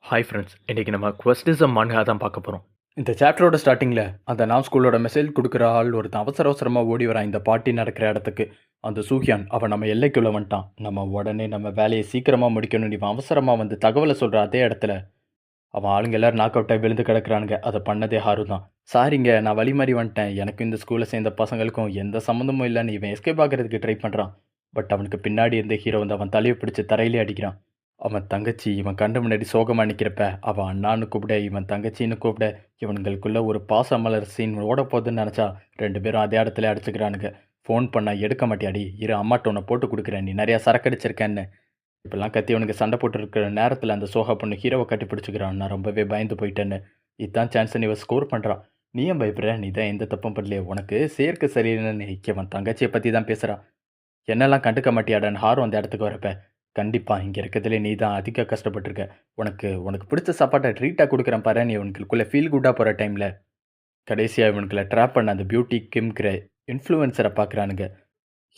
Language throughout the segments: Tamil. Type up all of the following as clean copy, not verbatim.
ஹாய் ஃப்ரெண்ட்ஸ், இன்றைக்கி நம்ம குவெஸ்டிசம் மான்கா தான் பார்க்க போகிறோம். இந்த சாப்டரோட ஸ்டார்டிங்கில் அந்த நான் ஸ்கூலோட மெசேஜ் கொடுக்குற ஆள் ஒருத்தன் அவசர அவசரமாக ஓடி வரான் இந்த பார்ட்டி நடக்கிற இடத்துக்கு. அந்த சூஹியான் அவன் நம்ம எல்லைக்குள்ளே வந்துட்டான். நம்ம உடனே நம்ம வேலையை சீக்கிரமாக முடிக்கணும். இவன் அவசரமாக வந்து தகவலை சொல்கிற அதே இடத்துல அவன் ஆளுங்க எல்லோரும் நாக் அவுட்டாக விழுந்து கிடக்குறானுங்க. அதை பண்ணதே ஹாரு தான். சாரிங்க, நான் வழி மாறி வந்துட்டேன். எனக்கு இந்த ஸ்கூலில் சேர்ந்த பசங்களுக்கும் எந்த சம்மந்தமும் இல்லைன்னு இவன் எஸ்கேப் ஆகிறதுக்கு ட்ரை பண்ணுறான். பட் அவனுக்கு பின்னாடி இருந்த ஹீரோ வந்து அவன் தலையை பிடிச்சி தரையிலே அடிக்கிறான். அவன் தங்கச்சி இவன் கண்டு முன்னாடி சோகமாக நிற்கிறப்ப அவன் அண்ணான்னு கூப்பிட, இவன் தங்கச்சின்னு கூப்பிட, இவனுங்களுக்குள்ள ஒரு பாசமலர் சீன் ஓட போகுதுன்னு நினச்சா 2 பேரும் அதே இடத்துல அடிச்சுக்கிறானுங்க. ஃபோன் பண்ணால் எடுக்க மாட்டியாடி, இரு அம்மாட்ட உன்னை போட்டு கொடுக்குறேன், நீ நிறையா சரக்கு அடிச்சிருக்கேன்னு இப்பெல்லாம் கத்தி அவனுக்கு சண்டை போட்டுருக்கிற நேரத்தில் அந்த சோகா பொண்ணு ஹீரோவை கட்டி பிடிச்சிக்கிறான். நான் ரொம்பவே பயந்து போயிட்டேன்னு. இதுதான் சான்ஸ்ன்னு இவன் ஸ்கோர் பண்ணுறான். நீ ஏன் பயப்படுற? நீ தான் எந்த தப்பும் பண்ணலையே, உனக்கு சேர்க்க சரியில்லைன்னு அவன் தங்கச்சியை பற்றி தான் பேசுகிறான். என்னெல்லாம் கண்டுக்க மாட்டியாடான்னு ஹாரும் அந்த இடத்துக்கு வரப்ப, கண்டிப்பாக இங்கே இருக்கிறதுலே நீ தான் அதிக கஷ்டப்பட்டிருக்க. உனக்கு உனக்கு பிடிச்ச சாப்பாட்டை ட்ரீட்டாக கொடுக்குறேன் பாரு. நீ உனக்குள்ளே ஃபீல் குட்டாக போகிற டைமில் கடைசியாக இவனுக்குள்ள ட்ராப் பண்ண அந்த பியூட்டி கிம்கிற இன்ஃப்ளூயன்சரை பார்க்குறானுங்க.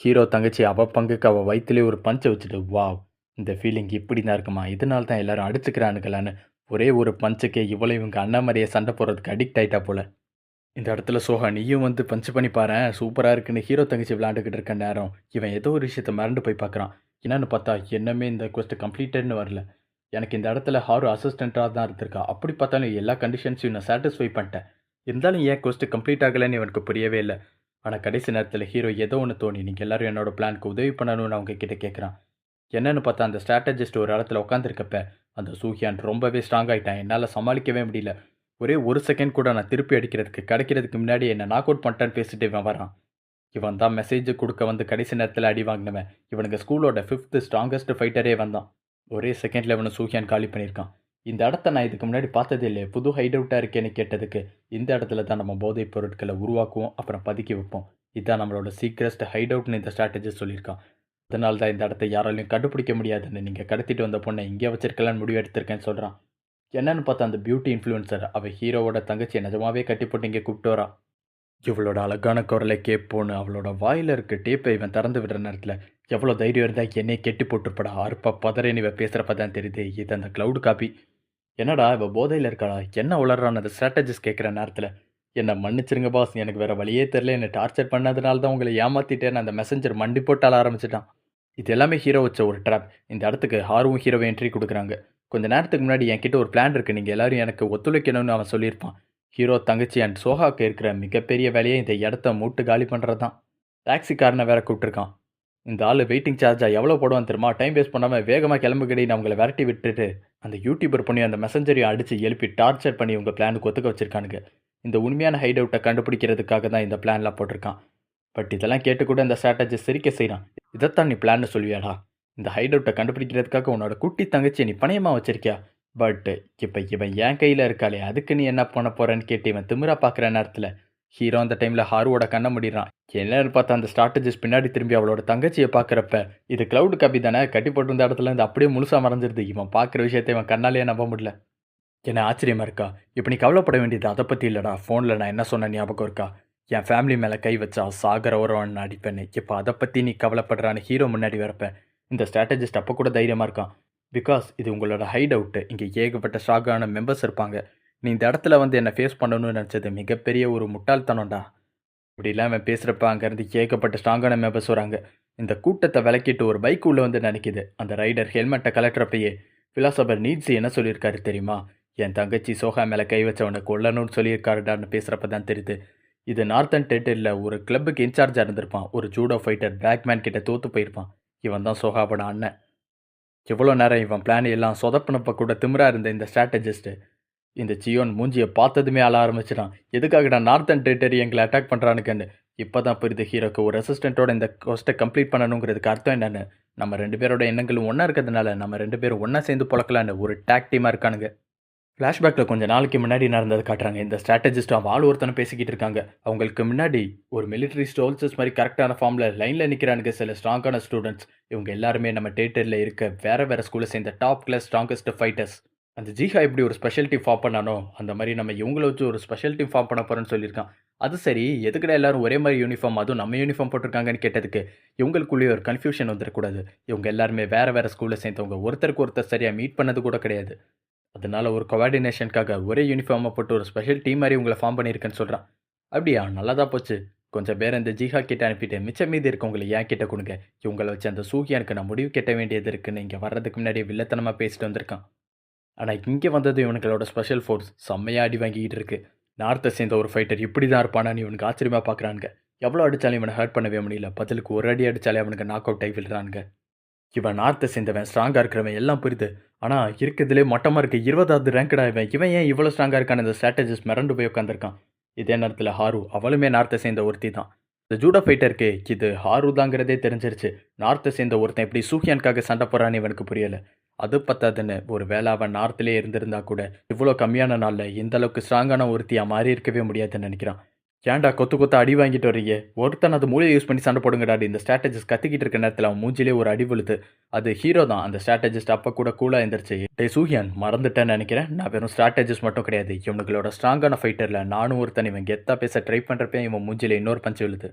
ஹீரோ தங்கச்சி அவள் பங்குக்கு அவள் வயிற்றுலேயே ஒரு பஞ்சை வச்சுட்டு, வாவ் இந்த ஃபீலிங் இப்படி தான் இருக்குமா, இதனால தான் எல்லாரும் அடிச்சுக்கிறானுங்களான்னு ஒரே ஒரு பஞ்சுக்கே இவ்வளோ இவங்க அண்ணன் மாதிரியே சண்டை போடுறதுக்கு அடிக்ட் ஆகிட்டா போல. இந்த இடத்துல சோஹா நீயும் வந்து பஞ்ச் பண்ணி பாரு, சூப்பராக இருக்குன்னு ஹீரோ தங்கச்சி விளையாண்டுக்கிட்டு இருக்க நேரம் இவன் ஏதோ ஒரு விஷயத்த மறந்து போய் பார்க்குறான். என்னன்னு பார்த்தா என்னமே இந்த கொஸ்ட் கம்ப்ளீட்டட்னு வரல. எனக்கு இந்த இடத்துல ஹாரு அசிஸ்டண்ட்டாக தான் இருந்திருக்கா. அப்படி பார்த்தாலும் எல்லா கண்டிஷன்ஸையும் நான் சாட்டிஸ்ஃபை பண்ணிட்டேன். இருந்தாலும் ஏன் கொஸ்ட் கம்ப்ளீட் ஆகலைன்னு இவனுக்கு புரியவே இல்லை. ஆனால் கடைசி நேரத்தில் ஹீரோ ஏதோ ஒன்று தோணி நீங்கள் எல்லோரும் என்னோட பிளானுக்கு உதவி பண்ணணும்னு அவங்க கிட்ட கேட்குறான். என்னன்னு பார்த்தா அந்த ஸ்ட்ராட்டஜிஸ்ட் ஒரு இடத்துல உட்காந்துருக்கப்ப அந்த சூஹியான் ரொம்பவே ஸ்ட்ராங் ஆகிட்டான். என்னால் சமாளிக்கவே முடியல. ஒரே ஒரு செகண்ட் கூட நான் திருப்பி அடிக்கிறதுக்கு கிடைக்கிறதுக்கு முன்னாடி என்னை நாக் அவுட் பண்ணிட்டான்னு பேசிட்டு இவன் வரான். இவன் தான் மெசேஜ் கொடுக்க வந்து கடைசி நேரத்தில் அடி வாங்கினவன். இவனுக்கு ஸ்கூலோட 5th ஸ்ட்ராங்கஸ்ட் ஃபைட்டரே வந்தான். ஒரே செகண்டில் இவனை சூஹியான் காலி பண்ணியிருக்கான். இந்த இடத்த நான் இதுக்கு முன்னாடி பார்த்ததே இல்லை, புது ஹைட் அவுட்டாக இருக்கேன்னு கேட்டதுக்கு, இந்த இடத்துல தான் நம்ம போதைப் பொருட்களை உருவாக்குவோம், அப்புறம் பதுக்கி வைப்போம். இதுதான் நம்மளோட சீக்கிரஸ்ட் ஹைட் அவுட்னு இந்த ஸ்ட்ராட்டஜிஸ்ட் சொல்லியிருக்கான். அதனால தான் இந்த இடத்த யாராலையும் கண்டுபிடிக்க முடியாதுன்னு நீங்கள் கடத்திட்டு வந்த பொண்ணை இங்கே வச்சிருக்கலான்னு முடிவு எடுத்திருக்கேன்னு சொல்கிறான். என்னன்னு பார்த்தா அந்த பியூட்டி இன்ஃப்ளூயன்சர் அவள் ஹீரோவோட தங்கச்சியை நிஜமாவே கட்டி போட்டு இங்கே கூப்பிட்டு வரா. இவளோட அழகான குரலை கேட்போன்னு அவளோட வாயில் இருக்க டேப்பை இவன் திறந்து விடுற நேரத்தில் எவ்வளோ தைரியம் இருந்தால் என்னையே கெட்டி போட்டுருப்படா, அறுப்பா பதறேன்னு இவன் பேசுகிறப்ப தான் தெரியுது இது அந்த க்ளவுட் காப்பி. என்னடா இவள் போதையில் இருக்காளா, என்ன உளறான்னு அந்த ஸ்ட்ராட்டஜிஸ்ட் கேட்குற நேரத்தில், என்னை மன்னிச்சிருங்க பாஸ், எனக்கு வேறு வழியே தெரில, என்னை டார்ச்சர் பண்ணதுனால தான் உங்களை ஏமாற்றிட்டேன்னு அந்த மெசஞ்சர் மண்டி போட்டு ஆள ஆரம்பிச்சிட்டான். இது எல்லாமே ஹீரோ வச்ச ஒரு ட்ராப். இந்த இடத்துக்கு ஹாருவும் ஹீரோவை என்ட்ரி கொடுக்குறாங்க. கொஞ்ச நேரத்துக்கு முன்னாடி என்கிட்ட ஒரு பிளான் இருக்குது, நீங்கள் எல்லோரும் எனக்கு ஒத்துழைக்கணும்னு அவன் சொல்லியிருப்பான். ஹீரோ தங்கச்சி அண்ட் சோஹாக்கு இருக்கிற மிகப்பெரிய வேலையை இந்த இடத்த மூட்டு காலி பண்ணுறது தான். டாக்ஸிக்காரனை வேற கூப்பிட்டுருக்கான். இந்த ஆள் வெயிட்டிங் சார்ஜாக எவ்வளோ போடுவான்னு தெரியுமா, டைம் வேஸ்ட் பண்ணாமல் வேகமாக கிளம்புகிடின்னு அவங்கள விரட்டி விட்டுட்டு அந்த யூடியூபர் பண்ணி அந்த மெசஞ்சரையும் அடித்து எழுப்பி டார்ச்சர் பண்ணி உங்கள் பிளானுக்கு ஒத்துக்க வச்சுருக்கானுங்க. இந்த உண்மையான ஹைட் அவுட்டை கண்டுபிடிக்கிறதுக்காக தான் இந்த பிளான்லாம் போட்டிருக்கான். பட் இதெல்லாம் கேட்டு கூட இந்த ஸ்ட்ராட்டஜி சிரிக்க செய்கிறான். இதைத்தான் நீ பிளான்னு சொல்லுவியாடா? இந்த ஹைட் அவுட்டை கண்டுபிடிக்கிறதுக்காக உன்னோட குட்டி தங்கச்சியை நீ பணையமாக வச்சிருக்கியா? பட் இப்போ இவன் என் கையில் இருக்காளே, அதுக்கு நீ என்ன பண்ண போகிறேன்னு கேட்டு இவன் திமிரா பார்க்குற நேரத்தில் ஹீரோ அந்த டைமில் ஹாருவோட கண்ணை முடிறான். என்னன்னு பார்த்தா அந்த ஸ்ட்ராட்டஜிஸ்ட் பின்னாடி திரும்பி அவளோட தங்கச்சியை பார்க்குறப்ப இது க்ளவுட் காப்பி தானே, கட்டி போட்டிருந்த இடத்துல இருந்து அப்படியே முழுசாக மறைஞ்சிருது. இவன் பார்க்குற விஷயத்தை இவன் கண்ணாலேயே நம்ப முடியல. என்ன ஆச்சரியமாக இருக்கா? இப்போ நீ கவலைப்பட வேண்டியது அதை பற்றி இல்லைடா. ஃபோனில் நான் என்ன சொன்ன ஞாபகம் இருக்கா? என் ஃபேமிலி மேலே கை வச்சா சாகர உறவன் அடிப்பேன்னு. இப்போ அதை பற்றி நீ கவலைப்படுறான்னு ஹீரோ முன்னாடி வரப்பேன். இந்த ஸ்ட்ராட்டஜிஸ்ட் அப்போ கூட தைரியமாக இருக்கான். பிகாஸ் இது உங்களோட ஹைட் அவுட்டு, இங்கே ஏகப்பட்ட ஸ்ட்ராங்கான மெம்பர்ஸ் இருப்பாங்க. நீ இந்த இடத்துல வந்து என்னை ஃபேஸ் பண்ணணும்னு நினச்சது மிகப்பெரிய ஒரு முட்டாள்தனம்டா. இப்படிலாம் அவன் பேசுகிறப்ப அங்கேருந்து ஏகப்பட்ட ஸ்ட்ராங்கான மெம்பர்ஸ் வராங்க. இந்த கூட்டத்தை விளக்கிட்டு ஒரு பைக் உள்ளே வந்து நினைக்கிது. அந்த ரைடர் ஹெல்மெட்டை கலட்டுறப்பையே ஃபிலாசபர் நீட்ஸ் என்ன சொல்லியிருக்காரு தெரியுமா? என் தங்கச்சி சோஹா மேலே கை வச்சவனை கொல்லணும்னு சொல்லியிருக்காருடான்னு பேசுகிறப்ப தான் தெரியுது இது நார்த்தன் டெரிட்டரியில் ஒரு கிளப்புக்கு இன்சார்ஜாக இருந்திருப்பான். ஒரு ஜூடோ ஃபைட்டர் பிளாக்மேன் கிட்ட தோற்று போயிருப்பான். இவன் தான் சோஹாவோட அண்ணன். எவ்வளோ நேரம் இவன் பிளான் எல்லாம் சொதப்பினப்ப கூட திமிரா இருந்த இந்த ஸ்ட்ராட்டஜிஸ்ட்டு இந்த சியோன் மூஞ்சியை பார்த்ததுமே ஆள ஆரம்பிச்சிடான். எதுக்காகடா நார்த்தன் டெரிட்டரி எங்களை அட்டாக் பண்ணுறானுங்கன்னு இப்போ தான் புரியுது ஹீரோக்கு. ஒரு ரெசிஸ்டண்ட்டோட இந்த கோஸ்ட்டை கம்ப்ளீட் பண்ணணுங்கிறதுக்கு அர்த்தம் என்னென்னு. நம்ம 2 பேரோட எண்ணங்களும் ஒன்றா இருக்கிறதுனால நம்ம 2 பேரும் ஒன்றா சேர்ந்து பொழக்கலான்னு ஒரு டேக் டீமாக இருக்கானுங்க. ஃப்ளாஷ்பேக்கில் கொஞ்சம் நாளைக்கு முன்னாடி நடந்தது காட்டுறாங்க. இந்த ஸ்ட்ராட்டஜிஸ்ட் அவன் ஆள் ஒருத்தனை பேசிக்கிட்டு இருக்காங்க. அவங்களுக்கு முன்னாடி ஒரு மிலிட்ரி சோல்ஜர்ஸ் மாதிரி கரெக்டான ஃபார்மில் லைனில் நிற்கிறானுங்க சில ஸ்ட்ராங்கான ஸ்டூடெண்ட்ஸ். இவங்க எல்லாருமே நம்ம டேட்டரில் இருக்க வேறு ஸ்கூலில் சேர்ந்த டாப் கிளாஸ் ஸ்ட்ராங்கஸ்ட் ஃபைட்டர்ஸ். அந்த ஜீஹா எப்படி ஒரு ஸ்பெஷல் டீம் ஃபார்ம் பண்ணானோ அந்த மாதிரி நம்ம இவங்கள வச்சு ஒரு ஸ்பெஷல் டீம் ஃபார்ம் பண்ண போகிறோன்னு சொல்லியிருக்கான். அது சரி, எதுக்கட எல்லாரும் ஒரே மாதிரி யூனிஃபார்ம், அதுவும் நம்ம யூனிஃபார்ம் போட்டிருக்காங்கன்னு கேட்டதுக்கு இவங்களுக்குள்ளேயே ஒரு கன்ஃபியூஷன் வந்துடக்கூடாது. இவங்க எல்லாருமே வேறு ஸ்கூலில் சேர்ந்தவங்க, ஒருத்தருக்கு ஒருத்தர் சரியாக மீட் பண்ணது கூட கிடையாது. அதனால ஒரு கோஆர்டினேஷனுக்காக ஒரே யூனிஃபார்மை போட்டு ஒரு ஸ்பெஷல் டீம் மாதிரி உங்களை ஃபார்ம் பண்ணியிருக்கேன்னு சொல்கிறான். அப்படியா, நல்லதா போச்சு. கொஞ்சம் பேரை இந்த ஜிஹா கிட்ட அனுப்பிட்டு மிச்சம் மீதி இருக்கவங்களை என் கிட்ட கொடுங்க. இவங்கள வச்சு அந்த சூகியானுக்கு நான் முடிவு கட்ட வேண்டியது இருக்குன்னு இங்கே வர்றதுக்கு முன்னாடியே வில்லத்தனமாக பேசிட்டு வந்திருக்கான். ஆனால் இங்கே வந்தது இவனுங்களோட ஸ்பெஷல் ஃபோர்ஸ் செம்மையாக அடி வாங்கிக்கிட்டு இருக்கு. நார்த்தை சேர்ந்த ஒரு ஃபைட்டர் இப்படி தான் இருப்பானான்னு இவனுக்கு ஆச்சரியமாக பார்க்குறானுங்க. எவ்வளோ அடித்தாலும் இவனை ஹர்ட் பண்ணவே முடியல. பதிலுக்கு ஒரு அடி அடித்தாலே அவனுக்கு நாக் அவுட் ஆகி விடுறானுங்க. இவன் நார்த்தை சேர்ந்தவன், ஸ்ட்ராங்காக இருக்கிறவன் எல்லாம் புரியுது. ஆனால் இருக்கிறதுலே மட்டமாக இருக்க 20வது ரேங்கடா இவன். இவன் ஏன் இவ்வளோ ஸ்ட்ராங்காக இருக்கான்னு இந்த ஸ்ட்ராட்டஜிஸ்ட் மிரண்டு போய் உட்காந்துருக்கான். இதே நேரத்தில் ஹாரு, அவளுமே நார்த்தை சேர்ந்த ஒருத்தி தான். இந்த ஜூடோ ஃபைட்டருக்கு இது ஹாரு தாங்கிறதே தெரிஞ்சிருச்சு. நார்த்தை சேர்ந்த ஒருத்தன் எப்படி சூஹியானுக்காக சண்டை போடுறான்னு இவனுக்கு புரியலை. அது பத்தாதுன்னு ஒரு வேளை அவன் நார்த்திலே இருந்திருந்தா கூட இவ்வளோ கம்மியான நாளில் இந்த அளவுக்கு ஸ்ட்ராங்கான ஒருத்தியாக மாறி இருக்கவே முடியாதுன்னு நினைக்கிறான். ஏன்டா கொத்து கொத்த அடி வாங்கிட்டு வரீங்க, ஒருத்தன் அது மூலையை யூஸ் பண்ணி சண்டை போடுங்கடா. இந்த ஸ்ட்ராட்டஜிஸ்ட் கத்திக்கிட்டு இருக்க நேரத்தில் அவன் மூஞ்சிலே ஒரு அடி விழுது. அது ஹீரோ தான். அந்த ஸ்ட்ராட்டஜிஸ்ட் அப்போ கூட கூலாக எழுந்திரிச்சு, டே சூஹியான், மறந்துட்டேன்னு நினைக்கிறேன். நான் வெறும் ஸ்ட்ராட்டஜிஸ்ட் மட்டும் கிடையாது, இவனுங்களோட ஸ்ட்ராங்கான ஃபைட்டரில் நானும் ஒருத்தன். இவன் கெத்தாக பேச ட்ரை பண்ணுறப்ப இவன் மூஞ்சிலே இன்னொரு பஞ்சு விழுது.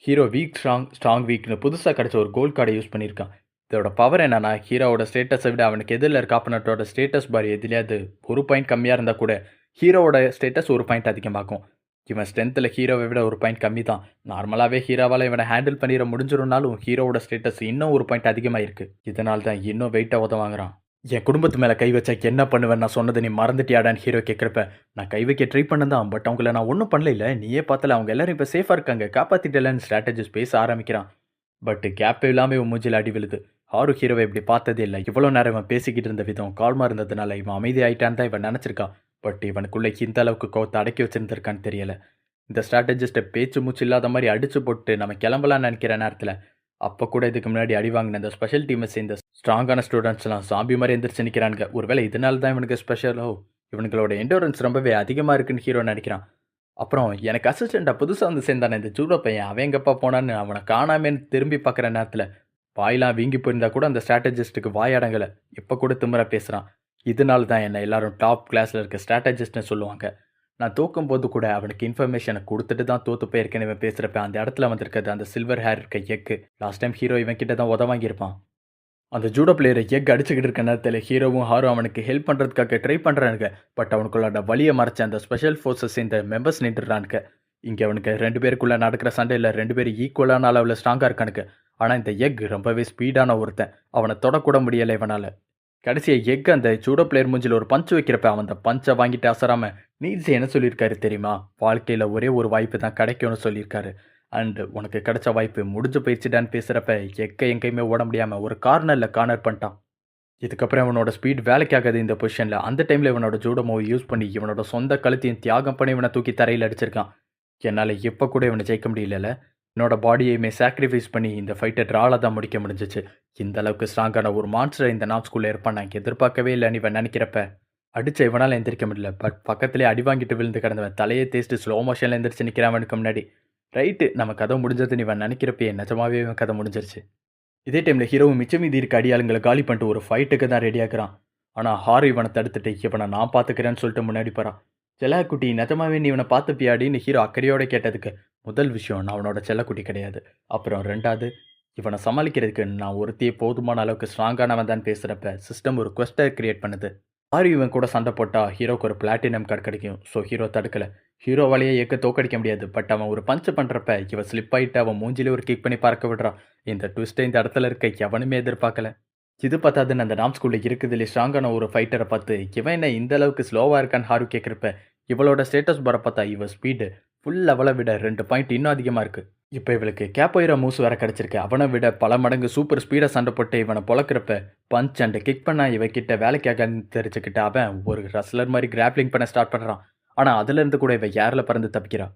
ஹீரோ வீக் ஸ்ட்ராங் வீக்னு புதுசாக கிடச்ச ஒரு கோல்ட் கார்டை யூஸ் பண்ணியிருக்கான். இதோட பவர் என்னன்னா, ஹீரோவோட ஸ்டேட்டஸை விட அவனுக்கு எதிரில் இருக்க ஆப்பனட்டோட ஸ்டேட்டஸ் பார் எதுலையாவது ஒரு பாயிண்ட் கம்மியாக இருந்தால் கூட ஹீரோவோட ஸ்டேட்டஸ் ஒரு பாயிண்ட் அதிகமாகும். இவன் ஸ்ட்ரென்த்தில் ஹீரோவை விட ஒரு பாயிண்ட் கம்மி தான். நார்மலாகவே ஹீரோவால் இவனை ஹேண்டில் பண்ணிட முடிஞ்சிருந்தாலும் ஹீரோவோட ஸ்டேட்டஸ் இன்னும் ஒரு பாயிண்ட் அதிகமாக இருக்குது. இதனால தான் இன்னும் வெயிட்டாக உதவாங்கிறான். என் குடும்பத்து மேலே கை வச்சா என்ன பண்ணுவேன், நான் சொன்னதை நீ மறந்துட்டியாடான்னு ஹீரோ கேட்குறப்ப, நான் கை வைக்க ட்ரை பண்ணதான், பட் அவங்கள நான் ஒன்றும் பண்ணல, நீயே பார்த்தல, அவங்க எல்லாரும் இப்போ சேஃபாக இருக்காங்க, காப்பாற்றிட்டலன்னு ஸ்ட்ராட்டஜிஸ்ட் பேச ஆரம்பிக்கிறான். பட் கேப்பே இல்லாமல் இவன் மூஞ்சில் அடி விழுது. ஹாரு ஹீரோவை இப்படி பார்த்ததே இல்லை. இவ்வளோ நேரம் இவன் பேசிக்கிட்டு இருந்த விதம் கால்மாக இருந்ததுனால இவன் அமைதி ஆகிட்டான்னு தான் இவன் நினச்சிருக்கான். பட் இவனுக்குள்ளே இந்த அளவுக்கு கோவத்தை அடக்கி வச்சுருந்துருக்கான்னு தெரியலை. இந்த ஸ்ட்ராட்டஜிஸ்ட்டை பேச்சு மூச்சு இல்லாத மாதிரி அடிச்சு போட்டு நம்ம கிளம்பலான்னு நினைக்கிற நேரத்தில் அப்போ கூட இதுக்கு முன்னாடி அடி வாங்கின இந்த ஸ்பெஷல் டீமை சேர்ந்த ஸ்ட்ராங்கான ஸ்டூடெண்ட்ஸ்லாம் சாம்பி மாதிரி எந்திரிச்சு நிற்கிறானுங்க. ஒருவேளை இதனால தான் இவனுக்கு ஸ்பெஷலோ, இவனுங்களோட எண்டோரன்ஸ் ரொம்பவே அதிகமாக இருக்குன்னு ஹீரோ நினைக்கிறான். அப்புறம் எனக்கு அசிஸ்டண்ட்டாக புதுசாக வந்து சேர்ந்தானே இந்த ஜூடோ பையன், அவன் எங்கப்பா போனான்னு அவனை காணாமேன்னு திரும்பி பார்க்குற நேரத்தில் வாயெல்லாம் வீங்கி போயிருந்தா கூட அந்த ஸ்ட்ராட்டஜிஸ்ட்டுக்கு வாயடங்கலை. இப்போ கூட திமிரா பேசுகிறான். இதனால தான் என்னை எல்லாரும் டாப் கிளாஸில் இருக்க ஸ்ட்ராட்டஜிஸ்ட்னு சொல்லுவாங்க. நான் தோக்கும்போது கூட அவனுக்கு இன்ஃபர்மேஷனை கொடுத்துட்டு தான் தோற்று போயிருக்கேன்னு இவன் பேசுகிறப்ப அந்த இடத்துல வந்திருக்கிறது அந்த சில்வர் ஹேர் இருக்க எக்கு. லாஸ்ட் டைம் ஹீரோ இவன் கிட்ட தான் வாங்கியிருப்பான். அந்த ஜூடோ பிளேயரை எக் அடிச்சுக்கிட்டு இருக்க நேரத்தில் ஹீரோவும் ஹாரும் அவனுக்கு ஹெல்ப் பண்ணுறதுக்காக ட்ரை பண்ணுறானுங்க. பட் அவனுக்குள்ளோட வலியை மறைச்ச அந்த ஸ்பெஷல் ஃபோர்ஸஸ் இந்த மெம்பர்ஸ் நின்றுறானுங்க. இங்கே அவனுக்கு 2 பேருக்குள்ளே நடக்கிற சண்டையில் 2 பேர் ஈக்குவலான அளவில் ஸ்ட்ராங்காக இருக்கானுங்க. ஆனால் இந்த எக் ரொம்பவே ஸ்பீடான ஒருத்தன், அவனை தொடக்கூட முடியலை இவனால். கடைசியாக எக் அந்த ஜூடோ பிளேயர் மூஞ்சில் ஒரு பஞ்சு வைக்கிறப்ப அவன் அந்த பஞ்சை வாங்கிட்டு அசராமல் நீட்ஸ் என்ன சொல்லியிருக்காரு தெரியுமா, வாழ்க்கையில் ஒரே ஒரு வாய்ப்பு தான் கிடைக்கும்னு சொல்லியிருக்காரு. அண்டு உனக்கு கிடைச்ச வாய்ப்பு முடிஞ்சு போயிடுச்சுடான்னு பேசுகிறப்ப எக்கை எங்கேயுமே ஓட முடியாமல் ஒரு கார்னர் பண்ணிட்டான். இதுக்கப்புறம் இவனோட ஸ்பீட் வேலைக்காகாது இந்த பொசிஷனில். அந்த டைமில் இவனோட ஜூடோ மூவ் யூஸ் பண்ணி இவனோட சொந்த கழுத்தையும் தியாகம் பண்ணி இவனை தூக்கி தரையில் அடிச்சிருக்கான். என்னால் இப்போ கூட இவனை ஜெயிக்க முடியல. என்னோட பாடியையுமே சாக்ரிஃபைஸ் பண்ணி இந்த ஃபைட்டை ட்ரால தான் முடிக்க முடிஞ்சிச்சு. இந்த அளவுக்கு ஸ்ட்ராங்கான ஒரு மான்ஸ்டர் இந்த நாப்ஸ்குள்ளே இருப்பான் நான் எதிர்பார்க்கவே இல்லைன்னு இவன் நினைக்கிறப்ப அடித்த இவனால் எந்திரிக்க முடியல. பட் பக்கத்துலேயே அடி வாங்கிட்டு விழுந்து கிடந்தவன் தலையை தேய்ச்சிட்டு ஸ்லோ மோஷனில் எந்திரிச்சு நிற்கிறாவனுக்கு முன்னாடி. ரைட்டு, நம்ம கதை முடிஞ்சதுன்னு இவன் நினைக்கிறப்பே நிஜமாவே இவன் கதை முடிஞ்சிருச்சு. இதே டைமில் ஹீரோவும் மிச்சம் மீதி இருக்க அடியாளுங்களை காலி பண்ணிட்டு ஒரு ஃபைட்டுக்கு தான் ரெடி ஆகிறான். ஆனால் ஹாரு இவனை தடுத்துட்டு இவனை நான் பார்த்துக்கிறேன்னு சொல்லிட்டு முன்னாடி போகிறான். செல்லக்குட்டி, நிஜமாவே நீ இவனை பார்த்துப்பியாடின்னு ஹீரோ அக்கறையோடு கேட்டதுக்கு, முதல் விஷயம் நான் அவனோட செல்லக்குட்டி கிடையாது. அப்புறம் 2வது, இவனை சமாளிக்கிறதுக்கு நான் ஒருத்தையே போதுமான அளவுக்கு ஸ்ட்ராங்கானவன் தான் பேசுகிறப்ப சிஸ்டம் ஒரு குவெஸ்ட்டை கிரியேட் பண்ணுது. ஹாரு இவன் கூட சண்டை போட்டால் ஹீரோக்கு ஒரு பிளாட்டினம் கார்டு கிடைக்கும். ஸோ ஹீரோ தடுக்கலை. ஹீரோவாலேயே எக்க தோக்கடிக்க முடியாது. பட் அவன் ஒரு பஞ்சு பண்ணுறப்ப இவன் ஸ்லிப் ஆகிட்டு அவன் மூஞ்சிலே ஒரு கிக் பண்ணி பார்க்க விடுறான். இந்த ட்விஸ்ட்டை இந்த இடத்துல இருக்க எவனுமே எதிர்பார்க்கல. இது பார்த்தாதுன்னு அந்த நாம்ஸ்குள்ளே இருக்குதுலே ஸ்ட்ராங்கான ஒரு ஃபைட்டரை பார்த்து இவன் என்ன இந்த அளவுக்கு ஸ்லோவாக இருக்கான்னு ஹாரு கேட்குறப்ப இவளோட ஸ்டேட்டஸ் பாரை பார்த்தா இவன் ஸ்பீடு ஃபுல் லெவலை விட 2 பாயிண்ட் இன்னும் அதிகமாக இருக்குது. இப்போ இவளுக்கு கேப்போயிரா மூஸ் வேறு கிடச்சிருக்கு. அவனை விட பல மடங்கு சூப்பர் ஸ்பீடாக சண்டை போட்டு இவனை பொழக்கிறப்ப பஞ்ச் அண்ட் கிக் பண்ண இவக்கிட்ட வேலைக்காக தெரிஞ்சுக்கிட்ட அவன் ஒரு ரஸ்லர் மாதிரி கிராப்ளிங் பண்ண ஸ்டார்ட் பண்ணுறான். ஆனால் அதுலேருந்து கூட இவன் ஏரில் பறந்து தப்பிக்கிறான்.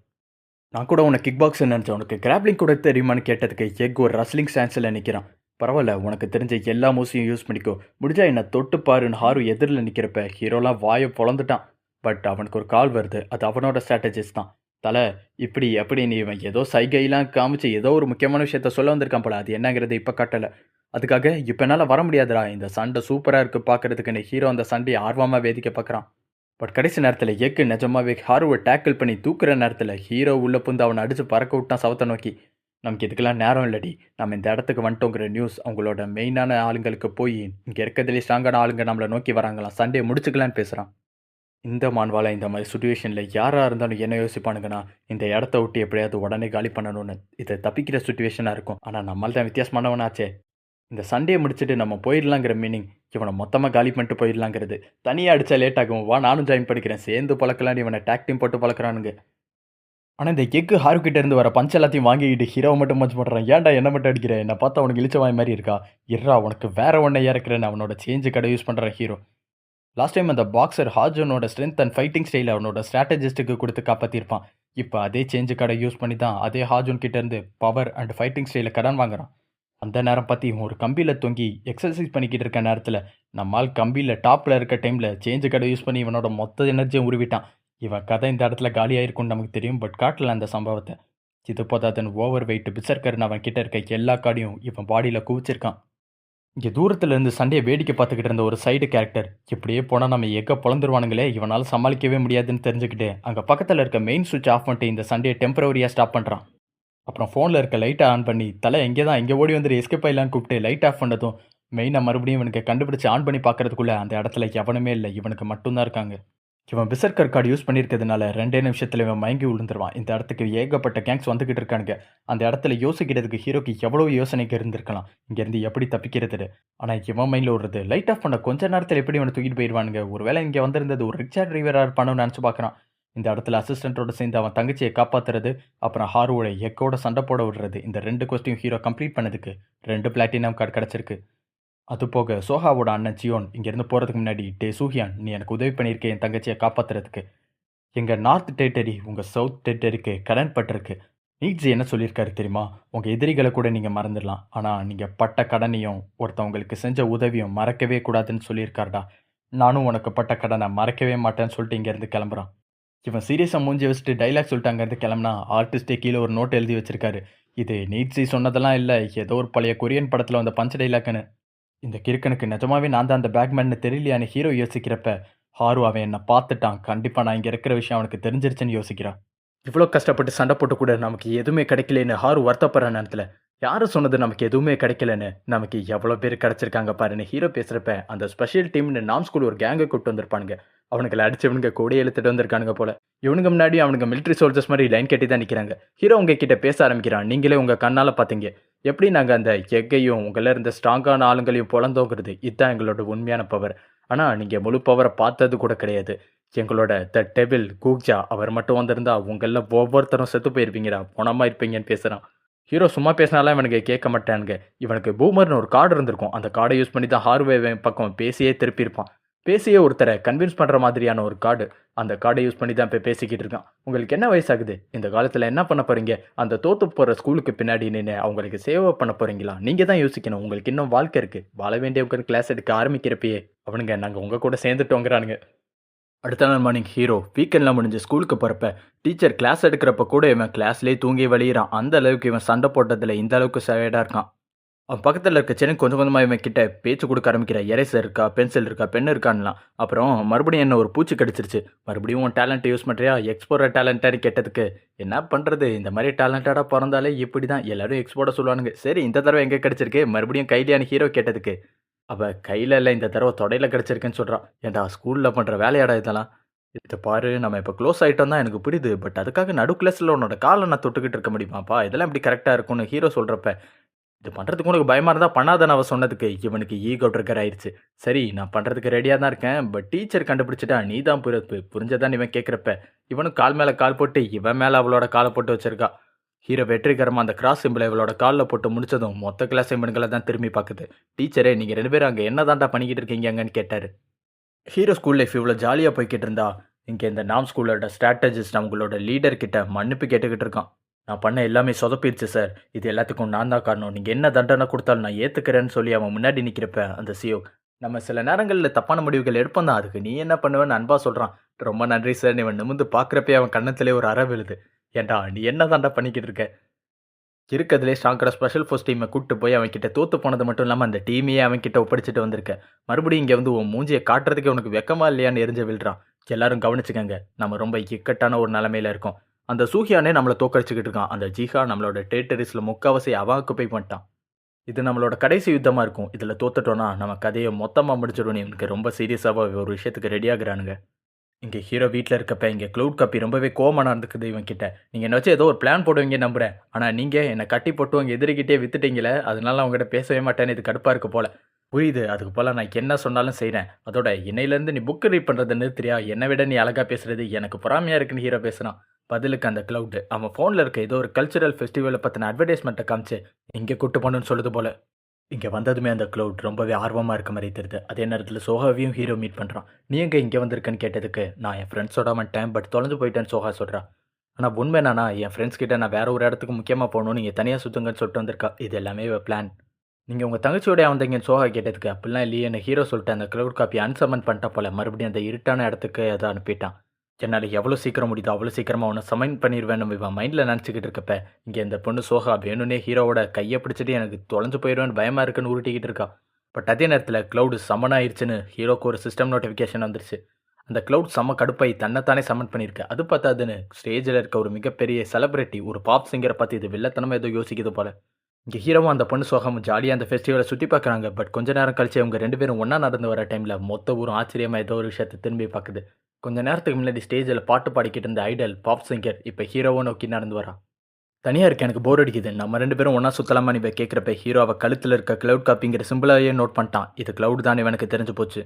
நான் கூட உனக்கு கிக் பாக்ஸ் நினச்சேன், உனக்கு கிராப்ளிங் கூட தெரியுமான்னு கேட்டதுக்கு எக் ஒரு ரஸ்லிங் ஸ்டான்ஸில் நிற்கிறான். பரவாயில்ல, உனக்கு தெரிஞ்ச எல்லா மூஸையும் யூஸ் பண்ணிக்கோ, முடிஞ்சா என்னை தொட்டு பாருன்னு ஹாரு எதிரில் நிற்கிறப்ப ஹீரோலாம் வாயை பொழந்துட்டான். பட் அவனுக்கு ஒரு கால் வருது. அது அவனோட ஸ்ட்ராட்டஜிஸ் தான். தலை, இப்படி எப்படி நீ இவன் ஏதோ சைகையெல்லாம் காமிச்சு ஏதோ ஒரு முக்கியமான விஷயத்த சொல்ல வந்திருக்கான் போல, அது என்னங்கிறது இப்போ கட்டலை. அதுக்காக இப்போ என்னால் வர முடியாதுடா, இந்த சண்டை சூப்பராக இருக்குது பார்க்குறதுக்குன்னு ஹீரோ அந்த சண்டையை ஆர்வமாக வேதிக்க பார்க்குறான். பட் கடைசி நேரத்தில் எக்கு நிஜமாவே ஹாருவை டேக்கிள் பண்ணி தூக்குற நேரத்தில் ஹீரோ உள்ள புந்து அவனை அடித்து பறக்க விட்டான் சவத்தை நோக்கி. நமக்கு இதுக்கெல்லாம் நேரம் இல்லடி. நம்ம இந்த இடத்துக்கு வந்துட்டோங்கிற நியூஸ் அவங்களோட மெயினான ஆளுங்களுக்கு போய், இங்க இருக்கிறதுலே ஸ்ட்ராங்கான ஆளுங்க நம்மள நோக்கி வராங்களாம். சண்டைய முடிச்சுக்கலான்னு பேசுறான். இந்த மான்வால இந்த மாரி சிச்சுவேஷன்ல யாரா இருந்தாலும் என்ன யோசிப்பானுங்கன்னா, இந்த இடத்த விட்டு எப்படியாவது உடனே காலி பண்ணணும்னு. இது தப்பிக்கிற சிச்சுவேஷனா இருக்கும். ஆனா நம்மால் தான் வித்தியாசமானவனாச்சே. இந்த சண்டைய முடிச்சுட்டு நம்ம போயிடலாங்கிற மீனிங், இவன மொத்தமா காலி பண்ணிட்டு போயிடலாங்கிறது. தனியா அடிச்சா லேட் ஆகும். வா நானும் ஜாயின் பண்ணிக்கிறேன். சேர்ந்து பொழக்கலான்னு இவன டாக் டீம் போட்டு பொழக்குறானுங்க. ஆனா இந்த எஃகு ஹாரு கிட்ட இருந்து வர பஞ்ச் எல்லாத்தையும் வாங்கிக்கிட்டு ஹீரோவ மட்டும் பஞ்ச் பண்றான். ஏன்டா என்ன மட்டும் அடிக்கிற? என்ன பார்த்தா உனக்கு இளிச்சவாய் மாரி இருக்கா? இர்றா உனக்கு வேற ஒன்ன இறக்குறேன்னு அவனோட சேஞ்சு கடை யூஸ் பண்றான் ஹீரோ. லாஸ்ட் டைம் அந்த பாக்ஸர் ஹாஜனோட ஸ்ட்ரென்த் அண்ட் ஃபைட்டிங் ஸ்டைல் அவனோட ஸ்ட்ராட்டஜிஸ்ட்டுக்கு குடுத்து காப்பாத்தியிருப்பான். இப்ப அதே சேஞ்சு கார்ட யூஸ் பண்ணி தான் அதே ஹாஜன் கிட்ட இருந்து பவர் அண்ட் ஃபைட்டிங் ஸ்டைல கடன் வாங்குறான். அந்த நேரம் பார்த்து இவன் ஒரு கம்பியில தொங்கி எக்ஸர்சைஸ் பண்ணிக்கிட்டு இருக்க நேரத்துல, நம்மால் கம்பியில டாப்ல இருக்க டைம்ல சேஞ்சு கார்ட யூஸ் பண்ணி இவனோட மொத்த எனர்ஜியும் உருவிட்டான். இவன் கதை இந்த இடத்துல காலியாயிருக்கும்னு நமக்கு தெரியும். பட் காட்டல அந்த சம்பவத்த. இது போதாதுன்னு ஓவர் வெயிட் பிசர்க்கர்னு அவன் கிட்ட இருக்க எல்லா கார்டையும் இவன் பாடியில குவிச்சிருக்கான். இங்க தூரத்துல இருந்து சண்டைய வேடிக்கை பார்த்துக்கிட்டு இருந்த ஒரு சைடு கேரக்டர், இப்படியே போனா நம்ம எங்க பொளந்துருவானுங்களே, இவனால சமாளிக்கவே முடியாதுன்னு தெரிஞ்சுக்கிட்டு, அங்க பக்கத்துல இருக்க மெயின் ஸ்விட்ச் ஆஃப் பண்ணிட்டு இந்த சண்டைய டெம்பரவரியா ஸ்டாப் பண்றான். அப்புறம் ஃபோன்ல இருக்க லைட்ட ஆன் பண்ணி, தல இங்க தான், இங்க ஓடி வந்துரு எஸ்கேப் ஆயிடலான்னு கூப்பிட்டு லைட் ஆஃப் பண்ணதும், மெயினா மறுபடியும் இவனுக்கு கண்டுபிடிச்சு ஆன் பண்ணி பார்க்கறதுக்குள்ள அந்த இடத்துல எவனுமே இல்ல. இவனுக்கு மட்டும் தான் இருக்காங்க. இவன் பெர்சர்க்கர் கார்டு யூஸ் பண்ணியிருக்கிறதுனால 2 நிமிஷத்துல இவன் மயங்கி விழுந்துருவான். இந்த இடத்துக்கு ஏகப்பட்ட கேங்ஸ் வந்துகிட்டு இருக்கானுங்க. அந்த இடத்துல யோசிக்கிறதுக்கு ஹீரோக்கு எவ்வளவு யோசனைக்கு இருந்திருக்கலாம். இங்கேருந்து எப்படி தப்பிக்கிறதுன்னு. ஆனா இவன் மைண்ட்ல ஓடுறது, லைட் ஆஃப் பண்ண கொஞ்ச நேரத்துல எப்படி இவனை தூக்கிட்டு போயிடுவானுங்க. ஒருவேளை இங்க வந்திருந்தது ஒரு ரிச்சர்ட் டிரைவரா இருப்பானு நினைச்சு பார்க்கறான். இந்த இடத்துல அசிஸ்டன்ட்டோட சேர்ந்து அவன் தங்கச்சியை காப்பாத்துறது, அப்புறம் ஹாரோட எக்கோட சண்டை போட விடுறது. இந்த 2 கொஸ்டியும் ஹீரோ கம்ப்ளீட் பண்ணதுக்கு 2 பிளாட்டினம் கார்டு கிடைச்சிருக்கு. அது போக சோஹாவோட அண்ணன் சியோன் இங்கேருந்து போகிறதுக்கு முன்னாடி, டே சூஹியான், நீ எனக்கு உதவி பண்ணியிருக்க என் தங்கச்சியை காப்பாற்றுறதுக்கு. எங்கள் நார்த் டெரிட்டரி உங்கள் சவுத் டெரிட்டரிக்கு கடன் பட்டிருக்கு. நீட்ஸ் என்ன சொல்லியிருக்காரு தெரியுமா? உங்கள் எதிரிகளை கூட நீங்கள் மறந்துடலாம், ஆனால் நீங்கள் பட்ட கடனையும் ஒருத்தவங்களுக்கு செஞ்ச உதவியும் மறக்கவே கூடாதுன்னு சொல்லியிருக்காருடா. நானும் உனக்கு பட்ட கடனை மறக்கவே மாட்டேன்னு சொல்லிட்டு இங்கேருந்து கிளம்புறான். இவன் சீரியஸாக மூஞ்சி வச்சுட்டு டைலாக் சொல்லிட்டு அங்கேருந்து கிளம்புனா, ஆர்டிஸ்டே கீழே ஒரு நோட் எழுதி வச்சிருக்காரு. இது நீட்ஸி சொன்னதெல்லாம் இல்லை, ஏதோ ஒரு பழைய கொரியன் படத்தில் வந்த பஞ்ச் டைலாக்னு. இந்த கிறுக்கனுக்கு நிஜமாவே நான் தான் அந்த பேக்மேன்னு தெரியலையான்னு ஹீரோ யோசிக்கிறப்ப, ஹாரு அவன் என்ன பார்த்துட்டான், கண்டிப்பா நான் இங்க இருக்கிற விஷயம் அவனுக்கு தெரிஞ்சிருச்சுன்னு யோசிக்கிறான். இவ்வளோ கஷ்டப்பட்டு சண்டை போட்டு கூட நமக்கு எதுவுமே கிடைக்கலன்னு ஹாரு வருத்தப்படுற நேரத்துல, யாரு சொன்னது நமக்கு எதுவுமே கிடைக்கலன்னு, நமக்கு எவ்வளோ பேர் கிடைச்சிருக்காங்க பாருன்னு ஹீரோ பேசுறப்ப, அந்த ஸ்பெஷல் டீம்னு நாம் ஸ்கூல் ஒரு கேங்கை கூப்பிட்டு வந்திருப்பானுங்க. அவனுங்களை அடிச்சவனுங்க கொடியை இழுத்துட்டு வந்திருக்கானுங்க போல. இவனுங்க முன்னாடி அவனுங்க மிலிட்ரி சோல்ஜர்ஸ் மாதிரி லைன் கட்டி தான் நிற்கிறாங்க. ஹீரோ உங்க கிட்ட பேச ஆரம்பிக்கிறான். நீங்களே உங்க கண்ணால பார்த்தீங்க, எப்படி நாங்கள் அந்த எக்கையும் உங்கள இருந்த ஸ்ட்ராங்கான ஆளுங்களையும் பொழந்தோங்கிறது. இதுதான் எங்களோட உண்மையான பவர். ஆனால் நீங்கள் முழு பவரை பார்த்தது கூட கிடையாது. எங்களோட த டெவில் கூக்ஜா அவர் மட்டும் வந்திருந்தா உங்கள ஒவ்வொருத்தரும் செத்து போயிருப்பீங்கடா, பொணமா இருப்பீங்கன்னு பேசுகிறான். ஹீரோ சும்மா பேசினாலாம் இவனுக்கு கேட்க மாட்டானுங்க. இவனுக்கு பூமர்னு ஒரு கார்டு இருந்திருக்கும். அந்த கார்டை யூஸ் பண்ணி தான் ஹார்வே பக்கம் பேசியே திருப்பியிருப்பான். பேசியே ஒருத்தரை கன்வின்ஸ் பண்ணுற மாதிரியான ஒரு கார்டு. அந்த கார்டை யூஸ் பண்ணி தான் இப்போ பேசிக்கிட்டு இருக்கான். உங்களுக்கு என்ன வயசாகுது? இந்த காலத்தில் என்ன பண்ண போகிறீங்க? அந்த தோற்று போகிற ஸ்கூலுக்கு பின்னாடி நின்று அவங்களுக்கு சேவை பண்ண போகிறீங்களா? நீங்கள் தான் யோசிக்கணும். உங்களுக்கு இன்னும் வாழ்க்கை இருக்குது. வாழ வேண்டியவங்க கிளாஸ் எடுக்க ஆரம்பிக்கிறப்பயே அவனுங்க நாங்கள் உங்கள் கூட சேர்ந்துட்டோங்கிறானுங்க. அடுத்த நாள் மார்னிங் ஹீரோ வீக்கெண்ட்லாம் முடிஞ்சு ஸ்கூலுக்கு போகிறப்ப, டீச்சர் கிளாஸ் எடுக்கிறப்ப கூட இவன் கிளாஸ்லேயே தூங்கி வழியிறான். அந்த அளவுக்கு இவன் சண்டை போட்டதில் இந்த அளவுக்கு சேடாக இருக்கான். அவன் பக்கத்தில் இருக்க சென்னை கொஞ்சம் கொஞ்சமாக இவன் கிட்ட பேச்சு கொடுக்க ஆரம்பிக்கிற. எரேசர் இருக்கா, பென்சில் இருக்கா, பென் இருக்கான்லாம். அப்புறம் மறுபடியும் என்ன ஒரு பூச்சி கடிச்சிருச்சு. மறுபடியும் உன் டேலண்ட்டை யூஸ் பண்ணுறியா? எக்ஸ்போர்ட் டேலண்ட்டானு கேட்டதுக்கு, என்ன பண்ணுறது, இந்த மாதிரி டேலண்டடாக பிறந்தாலே இப்படி தான் எல்லாரும் எக்ஸ்போர்ட்டாக சொல்லுவானுங்க. சரி இந்த தடவை எங்கே கிடச்சிருக்கு? மறுபடியும் கைலியான ஹீரோ கேட்டதுக்கு, அவள் கையில் இல்லை, இந்த தடவை தொடையில் கிடச்சிருக்குன்னு சொல்கிறான். ஏன்டா ஸ்கூலில் பண்ணுற வேலையாடா இதெல்லாம்? இதை பாரு, நம்ம இப்போ க்ளோஸ் ஆகிட்டோம் தான் எனக்கு புரியுது. பட் அதுக்காக நடு கிளாஸில் உன்னோட காலை நான் தொட்டுக்கிட்டு இருக்க முடியுமாப்பா? இதெல்லாம் எப்படி கரெக்டாக இருக்கும்னு ஹீரோ சொல்கிறப்ப, இது பண்ணுறதுக்கு உனக்கு பயமாக இருந்தால் பண்ணாதானே அவ சொன்னதுக்கு இவனுக்கு ஈகோ ட்ரிகர் ஆயிடுச்சு. சரி நான் பண்ணுறதுக்கு ரெடியாக தான் இருக்கேன், பட் டீச்சர் கண்டுபிடிச்சிட்டா நீ தான் புரிஞ்சதான் இவன் கேட்குறப்ப, இவனும் கால் மேலே கால் போட்டு இவன் மேலே அவளோட காலை போட்டு வச்சிருக்கா. ஹீரோ வெற்றிகரமாக அந்த கிராஸ் சிம்பிளை இவளோட காலில் போட்டு முடிச்சதும் மொத்த கிளாஸ் இவனுங்களை தான் திரும்பி பார்க்குது. டீச்சரே நீங்கள் 2 பேரும் அங்கே என்ன தாண்டா பண்ணிக்கிட்டு இருக்கீங்க அங்கன்னு கேட்டார். ஹீரோ ஸ்கூல் லைஃப் இவ்வளோ ஜாலியாக போய்கிட்டு இருந்தா, இங்கே இந்த நாம் ஸ்கூலோட ஸ்ட்ராட்டஜிஸ்ட் அவங்களோட லீடர் கிட்ட மன்னிப்பு கேட்டுக்கிட்டு இருக்கான். நான் பண்ண எல்லாமே சொதப்பிடுச்சு சார், இது எல்லாத்துக்கும் நான் தான் காரணம், நீங்கள் என்ன தண்டனை கொடுத்தாலும் நான் ஏற்றுக்கிறேன்னு சொல்லி அவன் முன்னாடி நிற்கிறப்ப, அந்த சிஓ, நம்ம சில நேரங்களில் தப்பான முடிவுகள் எடுப்போம் தான், அதுக்கு நீ என்ன பண்ணுவேன்னு அன்பா சொல்கிறான். ரொம்ப நன்றி சார். இவன் நிமிந்து பார்க்குறப்பே அவன் கண்ணத்திலே ஒரு அற விழுது. ஏன்டா நீ என்ன தாண்டா பண்ணிக்கிட்டு இருக்க? இருக்கிறதுலே ஸ்ட்ராங்கோட ஸ்பெஷல் ஃபோர்ஸ் டீமை கூப்பிட்டு போய் அவன்கிட்ட தோற்று போனது மட்டும் இல்லாமல் அந்த டீமையே அவன்கிட்ட ஒப்படைச்சிட்டு வந்திருக்க. மறுபடியும் இங்கே வந்து உன் மூஞ்சியை காட்டுறதுக்கு உனக்கு வெக்கமா இல்லையான்னு எரிஞ்ச விழுறான். எல்லாரும் கவனிச்சுக்கங்க, நம்ம ரொம்ப இக்கட்டான ஒரு நிலமையில இருக்கோம். அந்த சூஹியானே நம்மளை தோக்கடிச்சுக்கிட்டு இருக்கான். அந்த ஜீஹா நம்மளோட டெரிட்டரிஸில் முக்காவாசி அவன் ஆக்குப்பை பண்ணிட்டான். இது நம்மளோட கடைசி யுத்தமாக இருக்கும். இதில் தோத்துட்டோன்னா நம்ம கதையை மொத்தமாக முடிச்சிடும்னு எனக்கு ரொம்ப சீரியஸாக ஒரு விஷயத்துக்கு ரெடியாகிறானுங்க. இங்கே ஹீரோ வீட்டில் இருக்கப்ப இங்கே க்ளவுட் காப்பி ரொம்பவே கோவமாக நடந்துக்குது இவன் கிட்ட. நீங்கள் என்ன வச்சு ஏதோ ஒரு பிளான் போடுவீங்க நம்புகிறேன். ஆனால் நீங்கள் என்னை கட்டி போட்டு உங்கள் எதிரிகிட்டே வித்துட்டீங்களே, அதனால அவங்ககிட்ட பேசவே மாட்டேன்னு இது கடுப்பாக இருக்க போல. புரியுது. அதுக்கு போல் நான் என்ன சொன்னாலும் செய்கிறேன். அதோட இன்னையிலேருந்து நீ புக்கு ரீட் பண்ணுறதை நிறுத்துறியா? என்னை விட நீ அழகாக பேசுகிறது எனக்கு பொறாமையாக இருக்குன்னு ஹீரோ பேசுகிறான். பதிலுக்கு அந்த க்ளவுட் அவன் ஃபோனில் இருக்க ஏதோ ஒரு கல்ச்சுரல் ஃபெஸ்டிவலை பற்றின அட்வர்டைஸ்மெண்ட்டை காமிச்சு இங்கே கூட்டு போகணுன்னு சொல்லுது போல. இங்கே வந்ததுமே அந்த க்ளவுட் ரொம்பவே ஆர்வமாக இருக்க மாதிரி தெரியுது. அதே நேரத்தில் சோஹாவையும் ஹீரோ மீட் பண்ணுறான். நீ எங்கே இங்கே வந்திருக்கேன்னு கேட்டதுக்கு நான் என் ஃப்ரெண்ட்ஸோட வந்துட்டேன், பட் தொலைஞ்சு போயிட்டேன்னு சோஹா சொல்கிறா. ஆனால் உண்மை என்னன்னா என் ஃப்ரெண்ட்ஸ் கிட்ட நான் வேற ஒரு இடத்துக்கு முக்கியமாக போகணும், நீங்கள் தனியாக சுற்றுங்கன்னு சொல்லிட்டு வந்திருக்கா. இது எல்லாமே பிளான். நீங்கள் உங்கள் தங்கச்சியோடய வந்தீங்கன்னு சோஹா கேட்டதுக்கு அப்படிலாம் இல்லையே என்ன ஹீரோ சொல்லிட்டு அந்த க்ளவுட் காப்பி அன்சமன் பண்ணிட்டா போல. மறுபடியும் அந்த இருட்டான இடத்துக்கு அதை அனுப்பிட்டான். என்னால் எவ்வளோ சீக்கிரம் முடியுதோ அவ்வளோ சீக்கிரமாக அவனை சமைன் பண்ணிடுவேன் நம்ம இவன் மைண்டில் நினச்சிக்கிட்டு இருக்கப்ப இங்கே இந்த பொண்ணு சோஹா வேணும்னே ஹீரோவோட கையை பிடிச்சிட்டு எனக்கு தொலைஞ்சு போயிடுவேன்னு பயமாக இருக்குன்னு உருட்டிக்கிட்டு இருக்கா. பட் அதே நேரத்தில் க்ளவுடு சமன் ஆயிடுச்சுன்னு ஹீரோக்கு ஒரு சிஸ்டம் நோட்டிஃபிகேஷன் வந்துருச்சு. அந்த க்ளவுட் செம்ம கடுப்பாய் தன்னைத்தானே சமன் பண்ணியிருக்கு. அது பார்த்தாதுன்னு ஸ்டேஜில் இருக்க ஒரு மிகப்பெரிய செலிபிரிட்டி ஒரு பாப் சிங்கரை பார்த்து இது வில்லத்தனமாக ஏதோ யோசிக்குது போல. இங்கே ஹீரோவும் அந்த பொண்ணு சோகமும் ஜாலியாக அந்த ஃபெஸ்டிவலை சுற்றி பார்க்குறாங்க. பட் கொஞ்ச நேரம் கழிச்சு அவங்க ரெண்டு பேரும் ஒன்றா நடந்து வர டைமில் மொத்த ஊரும் ஆச்சரியமாக ஏதோ ஒரு விஷயத்தை திரும்பி பார்க்குது. கொஞ்ச நேரத்துக்கு முன்னாடி ஸ்டேஜில் பாட்டு பாடிக்கிட்டு இருந்த ஐடல் பாப் சிங்கர் இப்போ ஹீரோவை நோக்கி நடந்து வரான். தனியாக இருக்க எனக்கு போர் அடிக்குது, நம்ம ரெண்டு பேரும் ஒன்றா சுற்றலாமா நீ கேட்குறப்ப ஹீரோவை கழுத்தில் இருக்க க்ளவுட் காப்பிங்கிற சிம்பிளாகவே நோட் பண்ணிட்டான். இது க்ளவுட் தான் இவனுக்கு தெரிஞ்சு போச்சு.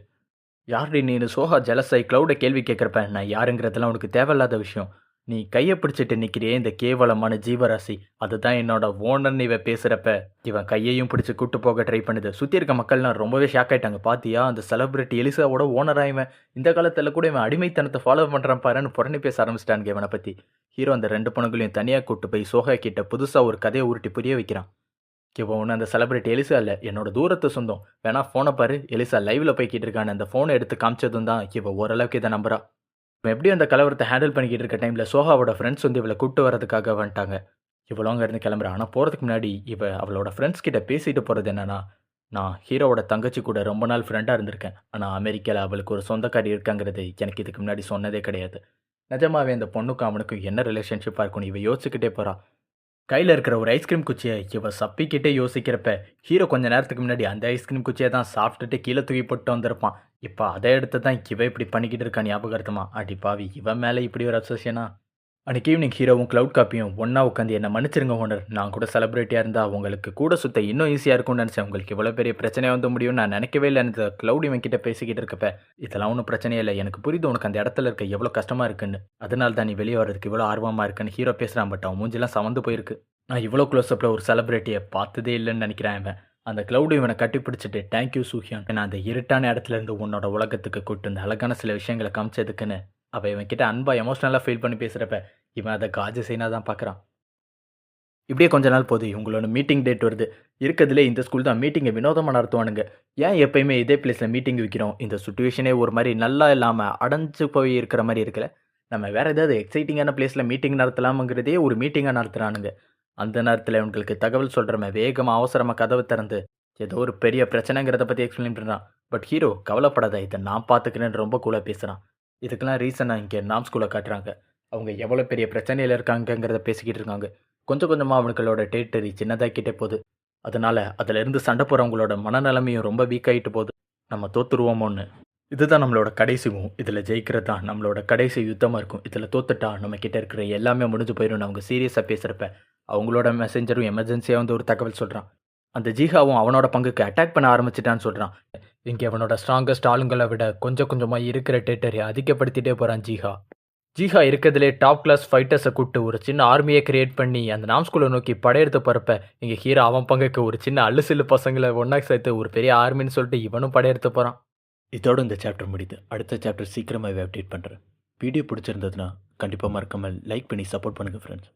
யார்டி நீ சோஹா ஜலஸாய் க்ளவுடை கேள்வி கேட்குறப்ப நான் யாருங்கிறதெல்லாம் உனக்கு தேவையில்லாத விஷயம். நீ கையை பிடிச்சிட்டு நிற்கிறியே இந்த கேவலமான ஜீவராசி, அதுதான் என்னோட ஓனர்னு இவன் பேசுகிறப்ப இவன் கையையும் பிடிச்சி கூட்டு போக ட்ரை பண்ணுது. சுற்றி இருக்க மக்கள்லாம் ரொம்பவே ஷாக் ஆகிட்டாங்க. பார்த்தியா அந்த செலிபிரிட்டி எலிசாவோட ஓனராக இவன், இந்த காலத்தில் கூட இவன் அடிமைத்தனத்தை ஃபாலோ பண்ணுறான் பாருன்னு புறணி பேச ஆரம்பிச்சிட்டாங்க இவனை பற்றி. ஹீரோ அந்த ரெண்டு பொண்ணுங்களையும் தனியாக கூட்டு போய் சோஹா கிட்ட புதுசாக ஒரு கதையை உருட்டி புரிய வைக்கிறான். இவன் ஒன்று அந்த செலிபிரிட்டி எலிசா இல்லை, என்னோட தூரத்தை சொந்தம். வேணா ஃபோனை பாரு, எலிசா லைவில் போய்கிட்டு இருக்கான்னு அந்த ஃபோனை எடுத்து காமிச்சதும் தான் இவன் ஓரளவுக்கு இதை நம்புறா. இவன் எப்படி அந்த கலவரத்தை ஹேண்டில் பண்ணிக்கிட்டு இருக்க டைமில் சோஹாவோட ஃப்ரெண்ட்ஸ் வந்து இவளை கூப்பிட்டு வரதுக்காக வந்துட்டாங்க. இவ்வளோ அங்கே இருந்து கிளம்புறான். ஆனால் போகிறதுக்கு முன்னாடி அவளோட ஃப்ரெண்ட்ஸ் கிட்ட பேசிட்டு போகிறது என்னன்னா, நான் ஹீரோவோட தங்கச்சி கூட ரொம்ப நாள் ஃப்ரெண்டாக இருந்திருக்கேன், ஆனால் அமெரிக்காவில் அவளுக்கு ஒரு சொந்தக்காரி இருக்காங்கிறது எனக்கு இதுக்கு முன்னாடி சொன்னதே கிடையாது. நிஜமாவே அந்த பொண்ணுக்கும் அவனுக்கும் என்ன ரிலேஷன்ஷிப்பாக இருக்கும்னு இவ யோசிச்சுக்கிட்டே போகிறான். கையில் இருக்கிற ஒரு ஐஸ்கிரீம் குச்சியை இவ சப்பிக்கிட்டே யோசிக்கிறப்ப ஹீரோ கொஞ்ச நேரத்துக்கு முன்னாடி அந்த ஐஸ்கிரீம் குச்சியை தான் சாப்பிட்டுட்டு கீழே தூக்கி போட்டு வந்திருப்பான். இப்போ அதை எடுத்து தான் இவ இப்படி பண்ணிக்கிட்டு இருக்கா ஞாபகார்த்தமா. அடி பாவி, இவன் மேலே இப்படி ஒரு அப்சஷனா. அன்றைக்கி ஈவினிங் ஹீரோவும் க்ளவுட் காப்பியும் ஒன்றா உட்காந்து என்னை மன்னிச்சிருங்க ஓனர், நான் கூட செலிப்ரிட்டியாக இருந்தால் உங்களுக்கு கூட சுத்த இன்னும் ஈஸியாக இருக்கும்னு நினச்சேன். உங்களுக்கு இவ்வளோ பெரிய பிரச்சனை வந்து முடியும்னு நான் நினைக்கவே இல்லை. அந்த க்ளவுட் இவன் கிட்ட பேசிக்கிட்டு இருக்கப்ப இதெல்லாம் ஒன்றும் பிரச்சனையே இல்லை, எனக்கு புரியுது உனக்கு அந்த இடத்துல இருக்க எவ்வளோ கஷ்டமாக இருக்குன்னு, அதனால தான் நீ வெளியே வர்றதுக்கு இவ்வளோ ஆர்வமாக இருக்குன்னு ஹீரோ பேசுகிறான். பட் அவன் மூஞ்சிலாம் சமந்து போயிருக்கு. நான் இவ்வளோ க்ளோஸ்அப்பில் ஒரு செலிப்ரிட்டியை பார்த்ததே இல்லைன்னு நினைக்கிறேன். இவன் அந்த க்ளவுடு இவனை கட்டி பிடிச்சிட்டு தேங்க்யூ சூஹியான், நான் அந்த இருட்டான இடத்துலேருந்து உன்னோட உலகத்துக்கு கூட்டு இந்த அழகான சில விஷயங்களை காமிச்சதுக்குன்னு அவள் இவன் கிட்ட அன்பாக எமோஷ்னலாக ஃபீல் பண்ணி பேசுகிறப்ப இவன் அதை காஜு சைனாக தான் பார்க்குறான். இப்படியே கொஞ்ச நாள் போது இவங்களோட மீட்டிங் டேட் வருது. இருக்கிறதுலே இந்த ஸ்கூல் தான் மீட்டிங்கை வினோதமாக நடத்துவானுங்க. ஏன் எப்பயுமே இதே பிளேஸில் மீட்டிங் வைக்கிறோம்? இந்த சுச்சுவேஷனே ஒரு மாதிரி நல்லா இல்லாமல் அடைஞ்சு போய் இருக்கிற மாதிரி இருக்குல்ல. நம்ம வேறு ஏதாவது எக்ஸைட்டிங்கான பிளேஸில் மீட்டிங் நடத்தலாமுங்கிறதே ஒரு மீட்டிங்காக நடத்துகிறானுங்க. அந்த நேரத்தில் இவங்களுக்கு தகவல் சொல்கிறவன் வேகமாக அவசரமாக கதவை திறந்து ஏதோ ஒரு பெரிய பிரச்சனைங்கிறத பற்றி எக்ஸ்பிளைன் பண்ணுறான். பட் ஹீரோ கவலைப்படாத, இதை நான் பார்த்துக்கிறேன்னு ரொம்ப கூலாக பேசுகிறான். இதுக்கெல்லாம் ரீசனாக இங்கே நாம் ஸ்கூலில் காட்டுறாங்க. அவங்க எவ்வளோ பெரிய பிரச்சனையில் இருக்காங்கங்கிறத பேசிக்கிட்டு இருக்காங்க. கொஞ்சம் கொஞ்சமாக அவனுங்களோட டெரிட்டரி சின்னதாக்கிட்டே போகுது. அதனால் அதிலிருந்து சண்டை போகிறவங்களோட மனநிலைமையும் ரொம்ப வீக் ஆகிட்டு போகுது. நம்ம தோற்றுருவோமோன்னு. இதுதான் நம்மளோட கடைசிவும். இதில் ஜெயிக்கிறது தான் நம்மளோட கடைசி யுத்தமாக இருக்கும். இதில் தோத்துட்டா நம்ம கிட்டே இருக்கிற எல்லாமே முடிஞ்சு போயிடும். அவங்க சீரியஸாக பேசுகிறப்ப அவங்களோட மெசஞ்சரும் எமர்ஜென்சியாக வந்து ஒரு தகவல் சொல்கிறான். அந்த ஜீஹாவும் அவனோட பங்குக்கு அட்டாக் பண்ண ஆரம்பிச்சிட்டான்னு சொல்கிறான். இங்கே அவனோட ஸ்ட்ராங்கஸ்ட் ஆளுங்களை விட கொஞ்சம் கொஞ்சமாக இருக்கிற டெரிட்டரியை அதிகப்படுத்திகிட்டே போகிறான் ஜீஹா. ஜீஹா இருக்கிறதுலே டாப் கிளாஸ் ஃபைட்டர்ஸை கூப்பிட்டு ஒரு சின்ன ஆர்மியை கிரியேட் பண்ணி அந்த நாம் ஸ்கூலை நோக்கி படையெடுத்து போகிறப்ப இங்கே ஹீரோ அவன் பங்குக்கு ஒரு சின்ன அல்லுசில்லு பசங்களை ஒன்றா சேர்த்து ஒரு பெரிய ஆர்மின்னு சொல்லிட்டு இவனும் படையெடுத்து போகிறான். இதோடு இந்த சாப்டர் முடியுது. அடுத்த சாப்டர் சீக்கிரமாகவே அப்டேட் பண்ணுறேன். வீடியோ பிடிச்சிருந்ததுன்னா கண்டிப்பாக மறக்காமல் லைக் பண்ணி சப்போர்ட் பண்ணுங்கள் ஃப்ரெண்ட்ஸ்.